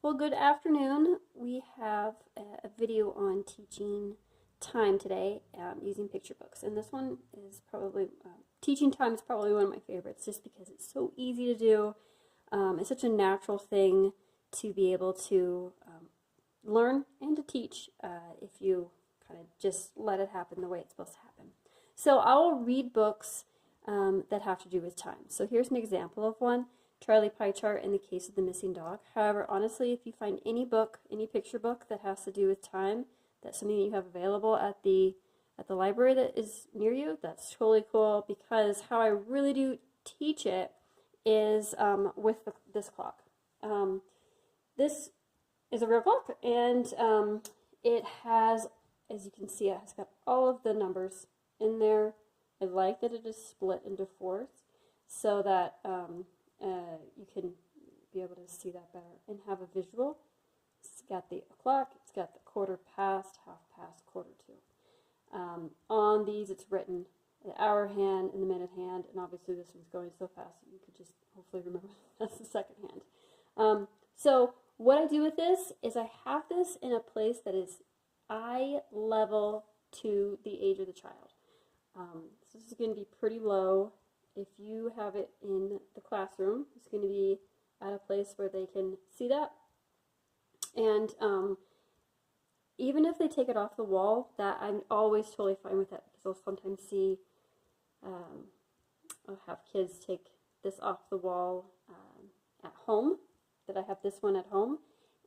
Well, good afternoon. We have a video on teaching time today using picture books. And this one is probably, teaching time is probably one of my favorites just because it's so easy to do. It's such a natural thing to be able to learn and to teach if you kind of just let it happen the way it's supposed to happen. So I'll read books that have to do with time. So here's an example of one. Charlie Pie Chart in the Case of the Missing Dog. However, honestly, if you find any book, any picture book that has to do with time, that's something that you have available at the library that is near you, that's totally cool, because how I really do teach it is with this clock. This is a real clock, and it has, as you can see, it has got all of the numbers in there. I like that it is split into fours so that you can be able to see that better and have a visual. It's got the o'clock, it's got the quarter past, half past, quarter to. On these it's written the hour hand and the minute hand, and obviously this one's going so fast that you could just hopefully remember that's the second hand. So what I do with this is I have this in a place that is eye level to the age of the child. So this is going to be pretty low. If you have it in the classroom, it's going to be at a place where they can see that. And even if they take it off the wall, that I'm always totally fine with that, because I'll sometimes see, I'll have kids take this off the wall at home, that I have this one at home,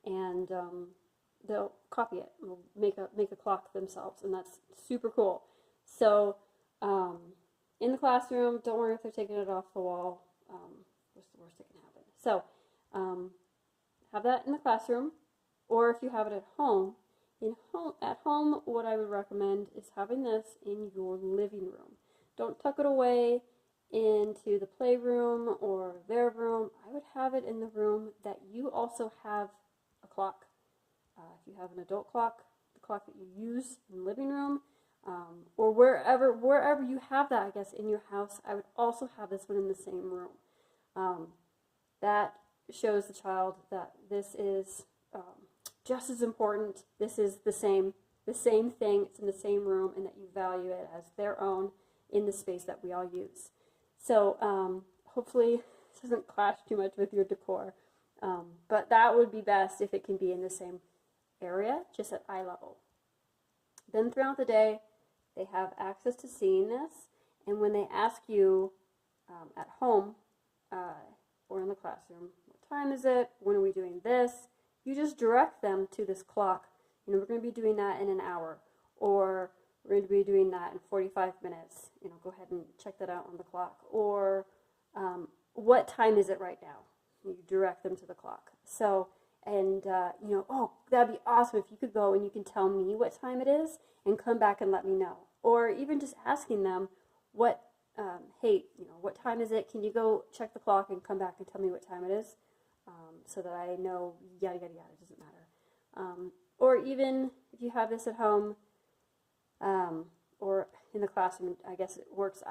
and they'll copy it, make a clock themselves, and that's super cool. So in the classroom, don't worry if they're taking it off the wall. What's the worst that can happen? So have that in the classroom, or if you have it at home, at home, what I would recommend is having this in your living room. Don't tuck it away into the playroom or their room. I would have it in the room that you also have a clock. If you have an adult clock, the clock that you use in the living room, or wherever you have that, I guess, in your house, I would also have this one in the same room. That shows the child that this is just as important. This is the same thing. It's in the same room, and that you value it as their own in the space that we all use. So hopefully this doesn't clash too much with your decor, but that would be best if it can be in the same area, just at eye level. Then throughout the day, they have access to seeing this, and when they ask you at home or in the classroom, what time is it? When are we doing this? You just direct them to this clock. You know, we're going to be doing that in an hour, or we're going to be doing that in 45 minutes. You know, go ahead and check that out on the clock. Or what time is it right now? You direct them to the clock. So, and you know, oh, that'd be awesome if you could go and you can tell me what time it is and come back and let me know. Or even just asking them what, hey, you know, what time is it? Can you go check the clock and come back and tell me what time it is? So that I know, yada, yada, yada, it doesn't matter. Or even if you have this at home or in the classroom, I guess it works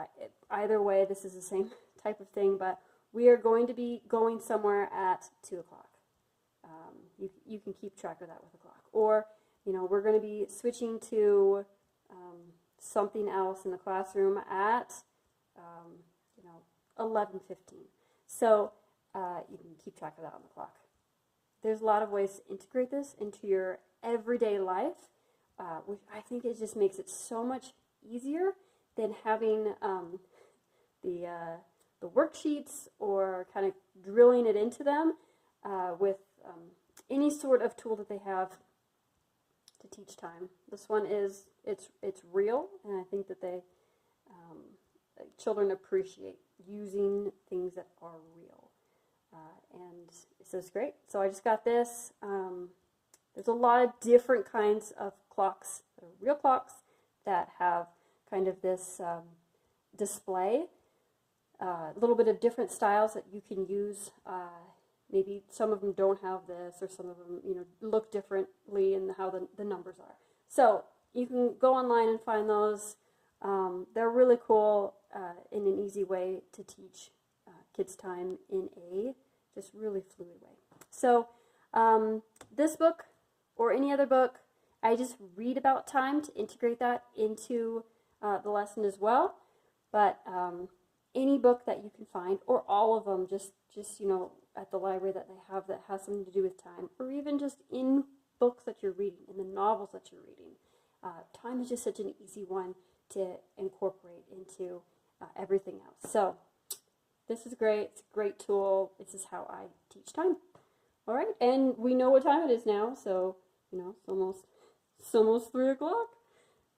either way. This is the same type of thing, but we are going to be going somewhere at 2 o'clock. You can keep track of that with a clock. Or, you know, we're going to be switching to something else in the classroom at, you know, 11:15. So you can keep track of that on the clock. There's a lot of ways to integrate this into your everyday life, which I think it just makes it so much easier than having the worksheets or kind of drilling it into them with any sort of tool that they have to teach time. This one is, it's real, and I think that they children appreciate using things that are real. And so it's great. So I just got this. There's a lot of different kinds of clocks that are real clocks that have kind of this display. A little bit of different styles that you can use. Maybe some of them don't have this, or some of them, you know, look differently in how the numbers are. So you can go online and find those. They're really cool in an easy way to teach kids time in a just really fluid way. So This book or any other book, I just read about time to integrate that into the lesson as well. But any book that you can find, or all of them, just you know, at the library that they have that has something to do with time, or even just in books that you're reading, in the novels that you're reading. Time is just such an easy one to incorporate into everything else. So this is great. It's a great tool. This is how I teach time. All right, and we know what time it is now, so you know it's almost 3 o'clock.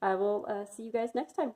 I will see you guys next time.